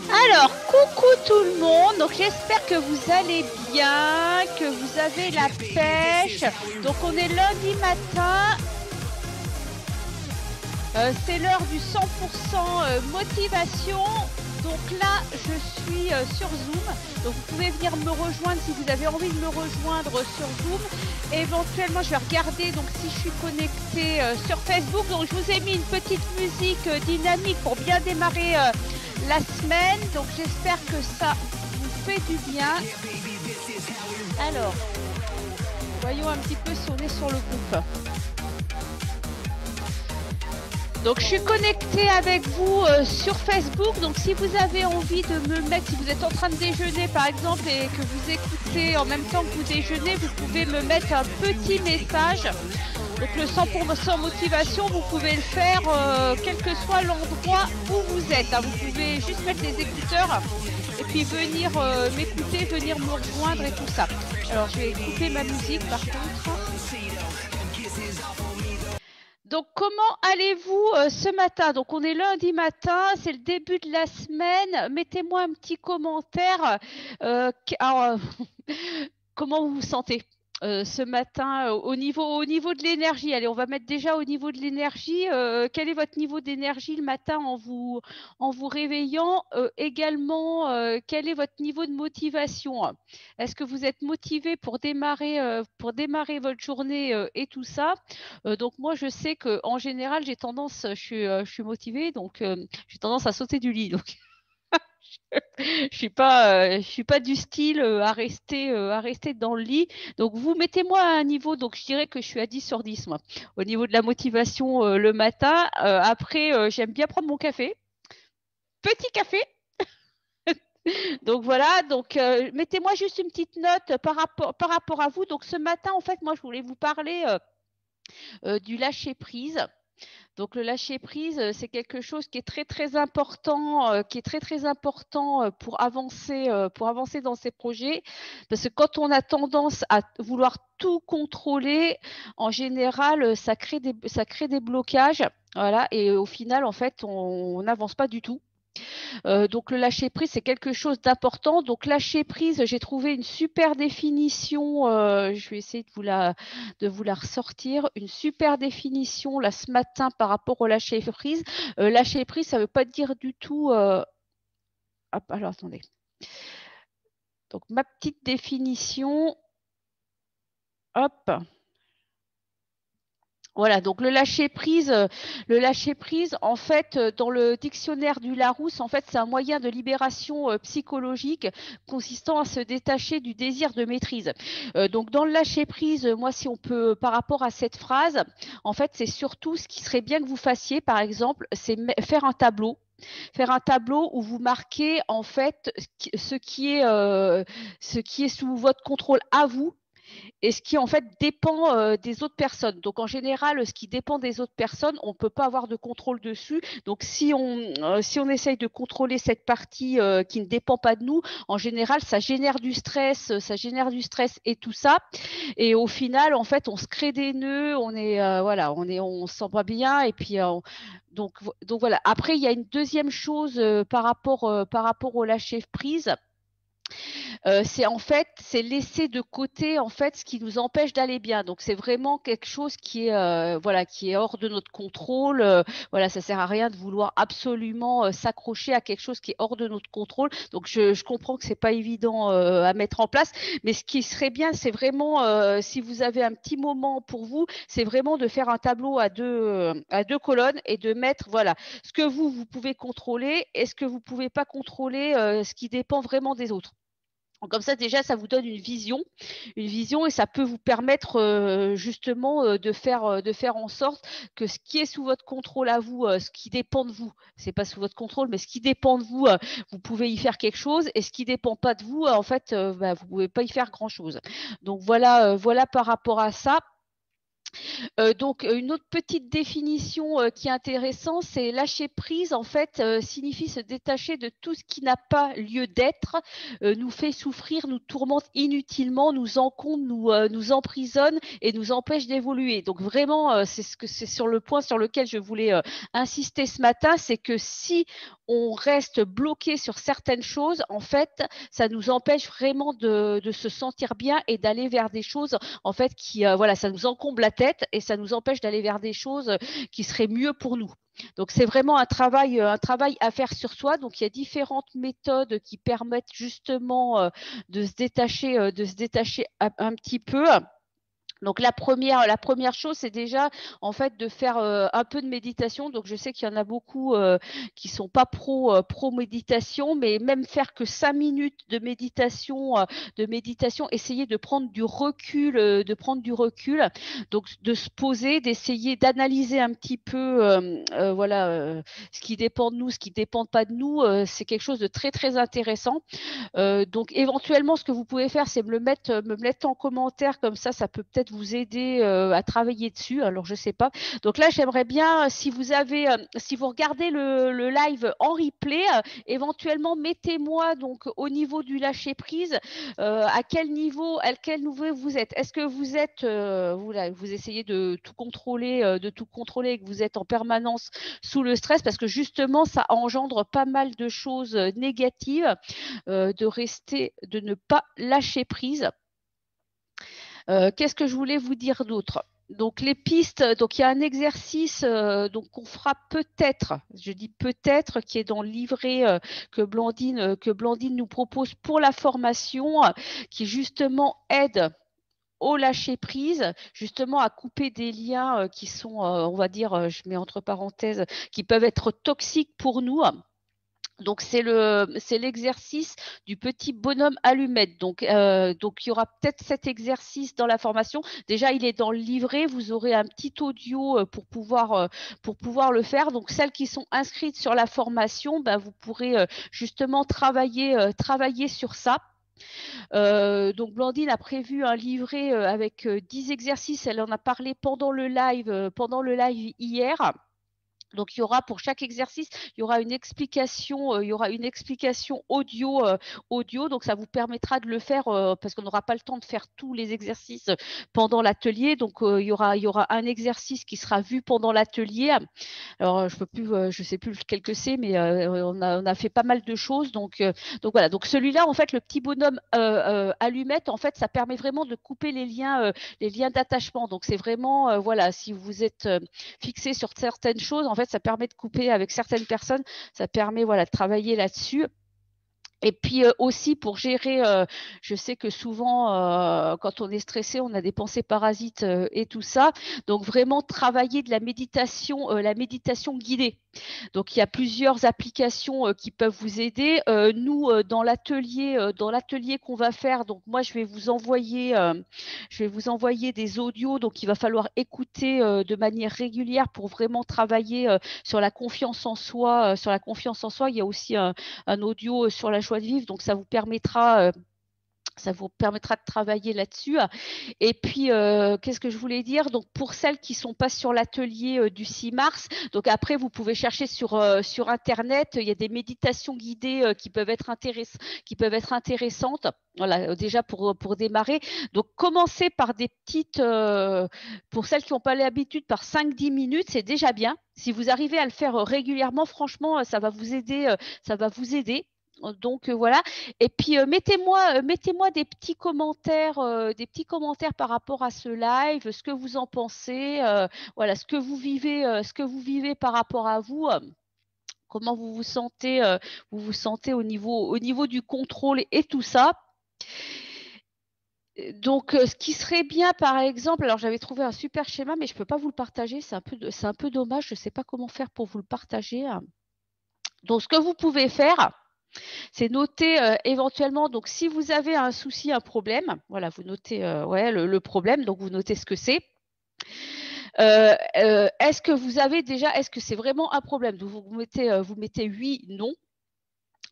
Alors, coucou tout le monde. Donc, j'espère que vous allez bien, que vous avez la pêche. Donc, on est lundi matin. C'est l'heure du 100% motivation. Donc là, je suis sur Zoom. Donc, vous pouvez venir me rejoindre si vous avez envie de me rejoindre sur Zoom. Éventuellement, je vais regarder donc si je suis connectée sur Facebook. Donc, je vous ai mis une petite musique dynamique pour bien démarrer la semaine. Donc, j'espère que ça vous fait du bien. Alors, voyons un petit peu si on est sur le groupe. Donc, je suis connectée avec vous sur Facebook. Donc, si vous avez envie de me mettre, si vous êtes en train de déjeuner, par exemple, et que vous écoutez en même temps que vous déjeunez, vous pouvez me mettre un petit message. Donc, le 100% motivation, vous pouvez le faire quel que soit l'endroit où vous êtes. Hein. Vous pouvez juste mettre les écouteurs et puis venir m'écouter, venir me rejoindre et tout ça. Alors, je vais écouter ma musique, par contre. Donc, comment allez-vous ce matin? Donc, on est lundi matin, c'est le début de la semaine. Mettez-moi un petit commentaire. Alors, comment vous vous sentez ce matin au niveau de l'énergie? Allez, on va mettre déjà au niveau de l'énergie. Quel est votre niveau d'énergie le matin en vous réveillant? Également, quel est votre niveau de motivation? Est-ce que vous êtes motivé pour démarrer votre journée et tout ça? Donc moi, je sais qu'en général, j'ai tendance, je suis motivée, donc j'ai tendance à sauter du lit. Donc je suis pas du style à rester dans le lit. Donc vous mettez-moi à un niveau, donc je dirais que je suis à 10 sur 10, moi, au niveau de la motivation le matin. Après, j'aime bien prendre mon café. Petit café. Donc voilà, donc mettez-moi juste une petite note par rapport à vous. Donc ce matin, en fait, moi, je voulais vous parler du lâcher prise. Donc le lâcher prise, c'est quelque chose qui est très très important, pour avancer dans ces projets. Parce que quand on a tendance à vouloir tout contrôler, en général, ça crée des blocages. Voilà, et au final, en fait, on n'avance pas du tout. Donc le lâcher prise, c'est quelque chose d'important. Donc lâcher prise, j'ai trouvé une super définition. Je vais essayer de vous la ressortir. Une super définition là ce matin par rapport au lâcher prise. Lâcher prise, ça ne veut pas dire du tout. Hop, alors attendez. Donc ma petite définition. Hop. Voilà, donc le lâcher prise, en fait, dans le dictionnaire du Larousse, en fait, c'est un moyen de libération psychologique consistant à se détacher du désir de maîtrise. Donc, dans le lâcher prise, moi, si on peut, par rapport à cette phrase, en fait, c'est surtout ce qui serait bien que vous fassiez, par exemple, c'est faire un tableau. Faire un tableau où vous marquez en fait ce qui est sous votre contrôle à vous et ce qui en fait dépend des autres personnes. Donc en général, ce qui dépend des autres personnes, on ne peut pas avoir de contrôle dessus. Donc si on essaye de contrôler cette partie qui ne dépend pas de nous, en général, ça génère du stress et tout ça. Et au final, en fait, on se crée des nœuds, voilà, on se sent pas bien. Et puis donc voilà. Après, il y a une deuxième chose par rapport au lâcher prise. C'est en fait, c'est laisser de côté en fait ce qui nous empêche d'aller bien. Donc c'est vraiment quelque chose qui est voilà, qui est hors de notre contrôle. Voilà, ça sert à rien de vouloir absolument s'accrocher à quelque chose qui est hors de notre contrôle. Donc je comprends que c'est pas évident à mettre en place, mais ce qui serait bien, c'est vraiment si vous avez un petit moment pour vous, c'est vraiment de faire un tableau à deux colonnes et de mettre voilà ce que vous pouvez contrôler et ce que vous pouvez pas contrôler, ce qui dépend vraiment des autres. Comme ça, déjà, ça vous donne une vision et ça peut vous permettre justement de faire en sorte que ce qui est sous votre contrôle à vous, ce qui dépend de vous, c'est pas sous votre contrôle, mais ce qui dépend de vous, vous pouvez y faire quelque chose et ce qui dépend pas de vous, en fait, vous pouvez pas y faire grand chose. Donc voilà, voilà par rapport à ça. Donc, une autre petite définition qui est intéressante, c'est lâcher prise, en fait, signifie se détacher de tout ce qui n'a pas lieu d'être, nous fait souffrir, nous tourmente inutilement, nous encombre, nous emprisonne et nous empêche d'évoluer. Donc, vraiment, c'est sur le point sur lequel je voulais insister ce matin, c'est que si on reste bloqué sur certaines choses, en fait, ça nous empêche vraiment de se sentir bien et d'aller vers des choses, en fait, qui, voilà, ça nous encombre la tête et ça nous empêche d'aller vers des choses qui seraient mieux pour nous. Donc, c'est vraiment un travail à faire sur soi. Donc, il y a différentes méthodes qui permettent justement de se détacher un petit peu. Donc la première chose, c'est déjà en fait de faire un peu de méditation. Donc je sais qu'il y en a beaucoup qui sont pas pro méditation, mais même faire que 5 minutes de méditation, essayer de prendre du recul, donc de se poser, d'essayer d'analyser un petit peu, voilà, ce qui dépend de nous, ce qui dépend pas de nous. C'est quelque chose de très très intéressant. Donc éventuellement, ce que vous pouvez faire, c'est me le mettre en commentaire, comme ça peut peut-être vous aider à travailler dessus. Alors je sais pas. Donc là, j'aimerais bien, si vous regardez le live en replay, éventuellement mettez-moi donc au niveau du lâcher prise, à quel niveau vous êtes. Est-ce que vous êtes, vous essayez de tout contrôler, et que vous êtes en permanence sous le stress, parce que justement, ça engendre pas mal de choses négatives. De ne pas lâcher prise. Qu'est-ce que je voulais vous dire d'autre? Donc les pistes, donc il y a un exercice donc qu'on fera peut-être, je dis peut-être, qui est dans le livret que Blandine nous propose pour la formation, qui justement aide au lâcher prise, justement à couper des liens qui sont, on va dire, je mets entre parenthèses, qui peuvent être toxiques pour nous. Donc c'est l'exercice du petit bonhomme allumette. Donc il y aura peut-être cet exercice dans la formation. Déjà il est dans le livret. Vous aurez un petit audio pour pouvoir le faire. Donc celles qui sont inscrites sur la formation, ben, vous pourrez justement travailler sur ça. Donc Blandine a prévu un livret avec 10 exercices. Elle en a parlé pendant le live hier. Donc, il y aura pour chaque exercice, il y aura une explication audio. Donc, ça vous permettra de le faire parce qu'on n'aura pas le temps de faire tous les exercices pendant l'atelier. Donc, il y aura un exercice qui sera vu pendant l'atelier. Alors, je sais plus lequel que c'est, mais on a fait pas mal de choses. Donc voilà. Donc, celui-là, en fait, le petit bonhomme allumette, en fait, ça permet vraiment de couper les liens d'attachement. Donc, c'est vraiment, voilà, si vous êtes fixé sur certaines choses, en fait, ça permet de couper avec certaines personnes. Ça permet, voilà, de travailler là-dessus. Et puis aussi pour gérer, je sais que souvent, quand on est stressé, on a des pensées parasites et tout ça. Donc vraiment travailler de la méditation guidée. Donc il y a plusieurs applications qui peuvent vous aider. Nous, dans l'atelier qu'on va faire, donc moi je vais vous envoyer des audios. Donc il va falloir écouter de manière régulière pour vraiment travailler sur la confiance en soi. Il y a aussi un audio sur la joie de vivre. Donc ça vous permettra de travailler là-dessus. Et puis, qu'est-ce que je voulais dire? Donc, pour celles qui ne sont pas sur l'atelier du 6 mars, donc après, vous pouvez chercher sur Internet. Il y a des méditations guidées qui peuvent être intéressantes. Voilà, déjà pour démarrer. Donc, commencez par des petites, pour celles qui n'ont pas l'habitude, par 5-10 minutes, c'est déjà bien. Si vous arrivez à le faire régulièrement, franchement, ça va vous aider. Donc voilà. Et puis mettez-moi des petits commentaires par rapport à ce live, ce que vous en pensez, voilà, ce que vous vivez par rapport à vous. Comment vous vous sentez au niveau du contrôle et tout ça. Donc, ce qui serait bien, par exemple, alors j'avais trouvé un super schéma, mais je ne peux pas vous le partager, c'est un peu dommage, je ne sais pas comment faire pour vous le partager. Donc, ce que vous pouvez faire, c'est noter éventuellement, donc si vous avez un souci, un problème, voilà, vous notez le problème, donc vous notez ce que c'est. Est-ce que c'est vraiment un problème? Donc vous mettez oui, non.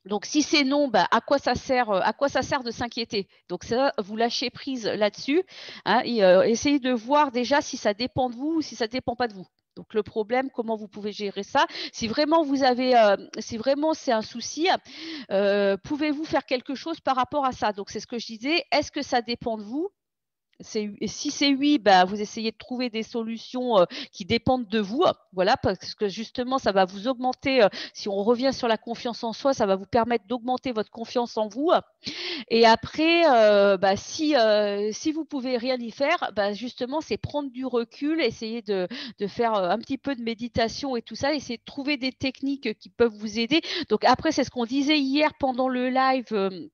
Donc, si c'est non, bah, à quoi ça sert de s'inquiéter? Donc, ça, vous lâchez prise là-dessus, hein, et essayez de voir déjà si ça dépend de vous ou si ça ne dépend pas de vous. Donc, le problème, comment vous pouvez gérer ça? Si vraiment si vraiment c'est un souci, pouvez-vous faire quelque chose par rapport à ça? Donc, c'est ce que je disais. Est-ce que ça dépend de vous? Et si c'est oui, bah, vous essayez de trouver des solutions qui dépendent de vous. Voilà, parce que justement, ça va vous augmenter. Si on revient sur la confiance en soi, ça va vous permettre d'augmenter votre confiance en vous. Et après, bah, si vous pouvez rien y faire, bah, justement, c'est prendre du recul, essayer de faire un petit peu de méditation et tout ça, essayer de trouver des techniques qui peuvent vous aider. Donc après, c'est ce qu'on disait hier pendant le live.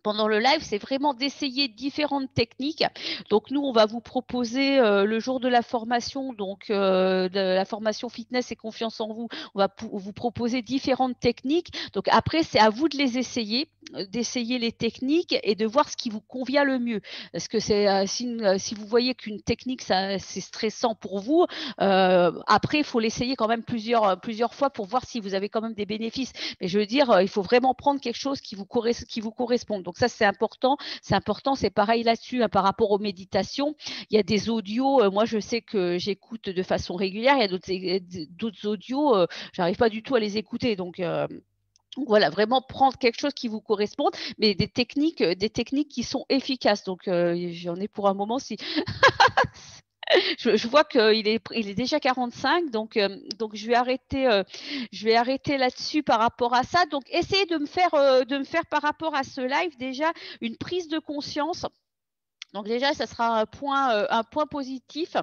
Pendant le live, c'est vraiment d'essayer différentes techniques. Donc nous, on va vous proposer le jour de la formation, donc de la formation fitness et confiance en vous, on va vous proposer différentes techniques. Donc après, c'est à vous de les essayer, d'essayer les techniques et de voir ce qui vous convient le mieux. Parce que si vous voyez qu'une technique, c'est stressant pour vous, après, il faut l'essayer quand même plusieurs fois pour voir si vous avez quand même des bénéfices. Mais je veux dire, il faut vraiment prendre quelque chose qui vous correspond. Donc ça, c'est important. C'est pareil là-dessus, hein, par rapport aux méditations. Il y a des audios, moi je sais que j'écoute de façon régulière. Il y a d'autres audios, j'arrive pas du tout à les écouter. Donc voilà, vraiment prendre quelque chose qui vous corresponde, mais des techniques qui sont efficaces. Donc j'en ai pour un moment si je vois qu'il est déjà 45, donc je vais arrêter là-dessus par rapport à ça. Donc, essayez de me faire par rapport à ce live déjà une prise de conscience. Donc déjà, ça sera un point positif.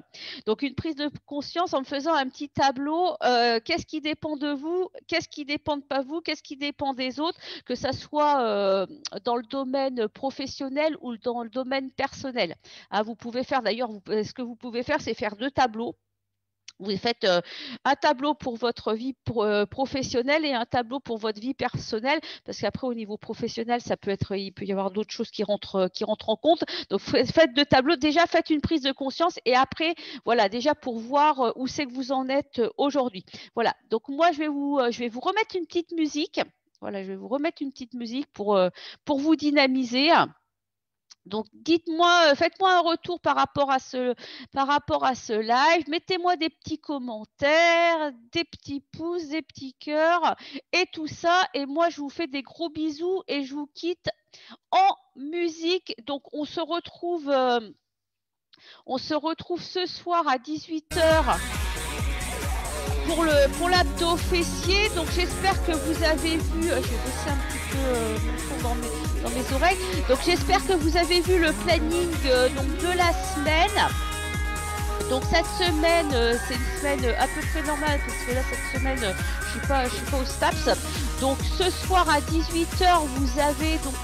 Donc une prise de conscience en me faisant un petit tableau. Qu'est-ce qui dépend de vous? Qu'est-ce qui dépend pas de vous? Qu'est-ce qui dépend des autres? Que ça soit dans le domaine professionnel ou dans le domaine personnel. Ah, vous pouvez faire d'ailleurs, ce que vous pouvez faire, c'est faire 2 tableaux. Vous faites un tableau pour votre vie professionnelle et un tableau pour votre vie personnelle, parce qu'après au niveau professionnel, il peut y avoir d'autres choses qui rentrent en compte. Donc faites 2 tableaux. Déjà faites une prise de conscience et après voilà déjà pour voir où c'est que vous en êtes aujourd'hui. Voilà. Donc moi je vais vous remettre une petite musique. Voilà, je vais vous remettre une petite musique pour vous dynamiser. Donc, dites-moi, faites-moi un retour par rapport à ce live. Mettez-moi des petits commentaires, des petits pouces, des petits cœurs et tout ça. Et moi, je vous fais des gros bisous et je vous quitte en musique. Donc, on se retrouve ce soir à 18h pour l'abdo fessier. Donc j'espère que vous avez vu, je vais baisser un petit peu mon son dans mes oreilles. Donc j'espère que vous avez vu le planning donc de la semaine. Donc cette semaine, c'est une semaine à peu près normale parce que là cette semaine, je suis pas au STAPS. Donc ce soir à 18h, vous avez donc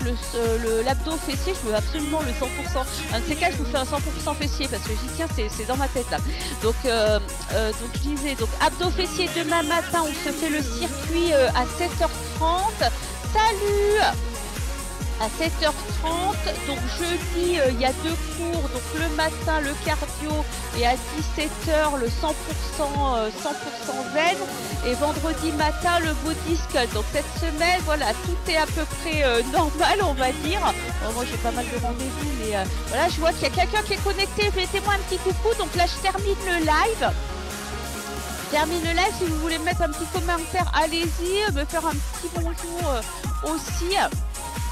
l'abdo fessier. Je veux absolument le 100%. Un de ces cas, je vous fais un 100% fessier parce que j'y tiens, c'est dans ma tête là. Donc je disais, donc abdo fessier demain matin, on se fait le circuit à 7h30. Salut! À 7h30, donc jeudi il y a 2 cours, donc le matin le cardio et à 17h le 100% zen et vendredi matin le body skull. Donc cette semaine voilà, tout est à peu près normal on va dire. Bon, moi j'ai pas mal de rendez-vous mais voilà, je vois qu'il y a quelqu'un qui est connecté, mettez-moi un petit coucou. Donc là je termine le live. Si vous voulez me mettre un petit commentaire, allez-y, me faire un petit bonjour aussi.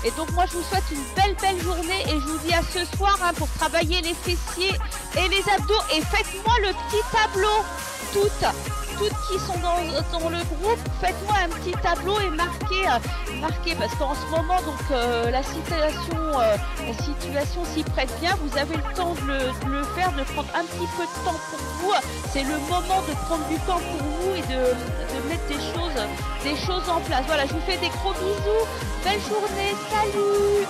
Et donc moi je vous souhaite une belle journée et je vous dis à ce soir hein, pour travailler les fessiers et les abdos. Et faites-moi le petit tableau, toutes qui sont dans le groupe, faites-moi un petit tableau et marquez parce qu'en ce moment donc la situation s'y prête bien. Vous avez le temps de le faire, de prendre un petit peu de temps pour vous. C'est le moment de prendre du temps pour vous et de mettre des choses en place. Voilà, je vous fais des gros bisous. Belle journée, salut!